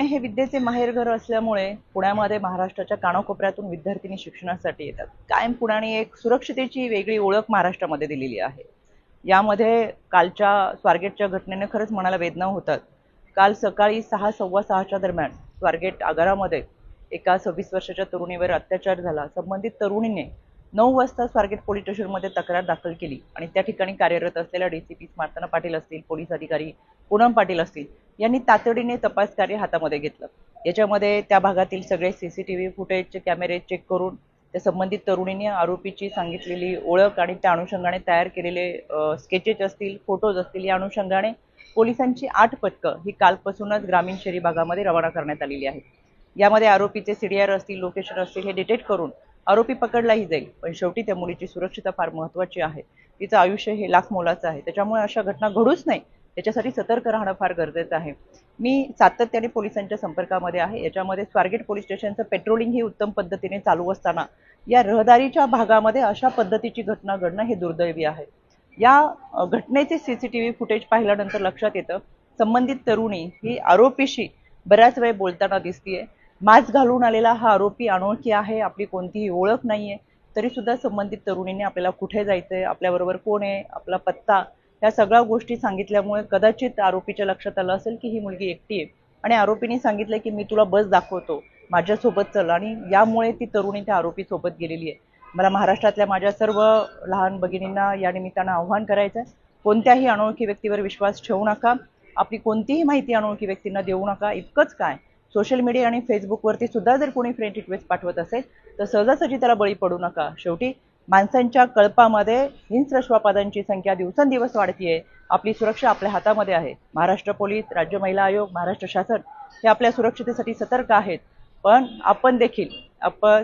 हे विद्येचे माहेरघर असल्यामुळे पुण्यामध्ये महाराष्ट्राच्या कानाकोपऱ्यातून विद्यार्थिनी शिक्षणासाठी येतात। कायम पुण्याने एक सुरक्षितेची वेगळी ओळख महाराष्ट्रामध्ये दिलेली आहे। यामध्ये कालच्या स्वारगेटच्या घटनेने खरंच मनाला वेदना होतात। काल सकाळी 6 सव्वा 6च्या दरम्यान स्वारगेट आगारामध्ये एका 26 वर्षाच्या तरुणीवर अत्याचार झाला। संबंधित तरुणीने 9 वाजता स्वारगेट पोलीस स्टेशनमध्ये तक्रार दाखल केली आणि त्या ठिकाणी कार्यरत असलेल्या डीसीपी स्मार्तना पाटील असतील, पोलीस अधिकारी पूनम पाटील असतील यांनी तातडीने तपास कार्य हातामध्ये घेतलं। याच्यामध्ये त्या भागातील सगळे सीसीटीव्ही फुटेजचे कॅमेरे चेक करून त्या संबंधित तरुणीने आरोपीची सांगितलेली ओळख आणि त्या अनुषंगाने तयार केलेले स्केचेस असतील, फोटोज असतील, या अनुषंगाने पोलिसांची 8 पथकं ही कालपासूनच ग्रामीण शहरी भागामध्ये रवाना करण्यात आलेली आहेत। यामध्ये आरोपीचे सीडीआर असतील, लोकेशन असतील हे डिटेक्ट करून आरोपी पकडलाही जाईल। पण शेवटी त्या मुलीची सुरक्षितता फार महत्त्वाची आहे। तिचं आयुष्य हे लाख मोलाचं आहे। त्याच्यामुळे अशा घटना घडूच नाही याच्यासाठी सतर्क राहणं फार गरजेचं आहे। मी सातत्याने पोलिसांच्या संपर्कामध्ये आहे। याच्यामध्ये स्वारगेट पोलीस स्टेशनचं पेट्रोलिंग ही उत्तम पद्धतीने चालू असताना या रहदारीच्या भागामध्ये अशा पद्धतीची घटना घडणं हे दुर्दैवी आहे। या घटनेचे सीसीटीव्ही फुटेज पाहिल्यानंतर लक्षात येतं संबंधित तरुणी ही आरोपीशी बऱ्याच वेळ बोलताना दिसतीये। मास्क घालून आलेला हा आरोपी अनोळखी आहे, आपली कोणतीही ओळख नाहीये, तरी सुद्धा संबंधित तरुणीने आपल्याला कुठे जायचंय, आपल्याबरोबर कोण आहे, आपला पत्ता, या सगळ्या गोष्टी सांगितल्यामुळे कदाचित आरोपीच्या लक्षात आलं असेल की ही मुलगी एकटी आहे आणि आरोपीने सांगितलं की मी तुला बस दाखवतो, माझ्यासोबत चल, आणि यामुळे ती तरुणी त्या आरोपी सोबत गेलेली आहे। मला महाराष्ट्रातल्या माझ्या सर्व लहान भगिनींना या निमित्तानं आव्हान करायचं आहे, कोणत्याही अनोळखी व्यक्तीवर विश्वास ठेवू नका, आपली कोणतीही माहिती अनोळखी व्यक्तींना देऊ नका। इतकंच काय, सोशल मीडिया आणि फेसबुकवरती सुद्धा जर कोणी फ्रेंड रिक्वेस्ट पाठवत असेल तर सहजासहजी त्याला बळी पडू नका। शेवटी माणसांच्या कळपामध्ये हिंस्र श्वापादांची संख्या दिवसेंदिवस वाढतीये। आपली सुरक्षा आपल्या हातामध्ये आहे। महाराष्ट्र पोलीस, राज्य महिला आयोग, महाराष्ट्र शासन हे आपल्या सुरक्षितेसाठी सतर्क आहेत, पण आपण देखील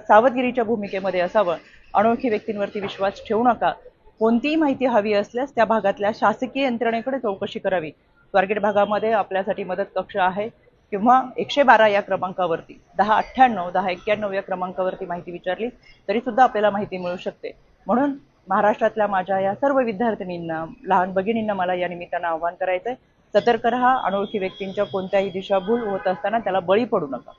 सावधगिरीच्या भूमिकेमध्ये असावं। अनोळखी व्यक्तींवरती विश्वास ठेवू नका। कोणतीही माहिती हवी असल्यास त्या भागातल्या शासकीय यंत्रणेकडे चौकशी करावी। स्वारगेट भागामध्ये आपल्यासाठी मदत कक्ष आहे किंवा 112 या क्रमांकावरती 1098 1091 या क्रमांकावरती माहिती विचारली तरी सुद्धा आपल्याला माहिती मिळू शकते। म्हणून महाराष्ट्रातल्या माझ्या या सर्व विद्यार्थिनींना, लहान भगिनींना मला या निमित्तानं आव्हान करायचंय, सतर्क रहा। अनोळखी व्यक्तींच्या कोणत्याही दिशाभूल होत असताना त्याला बळी पडू नका।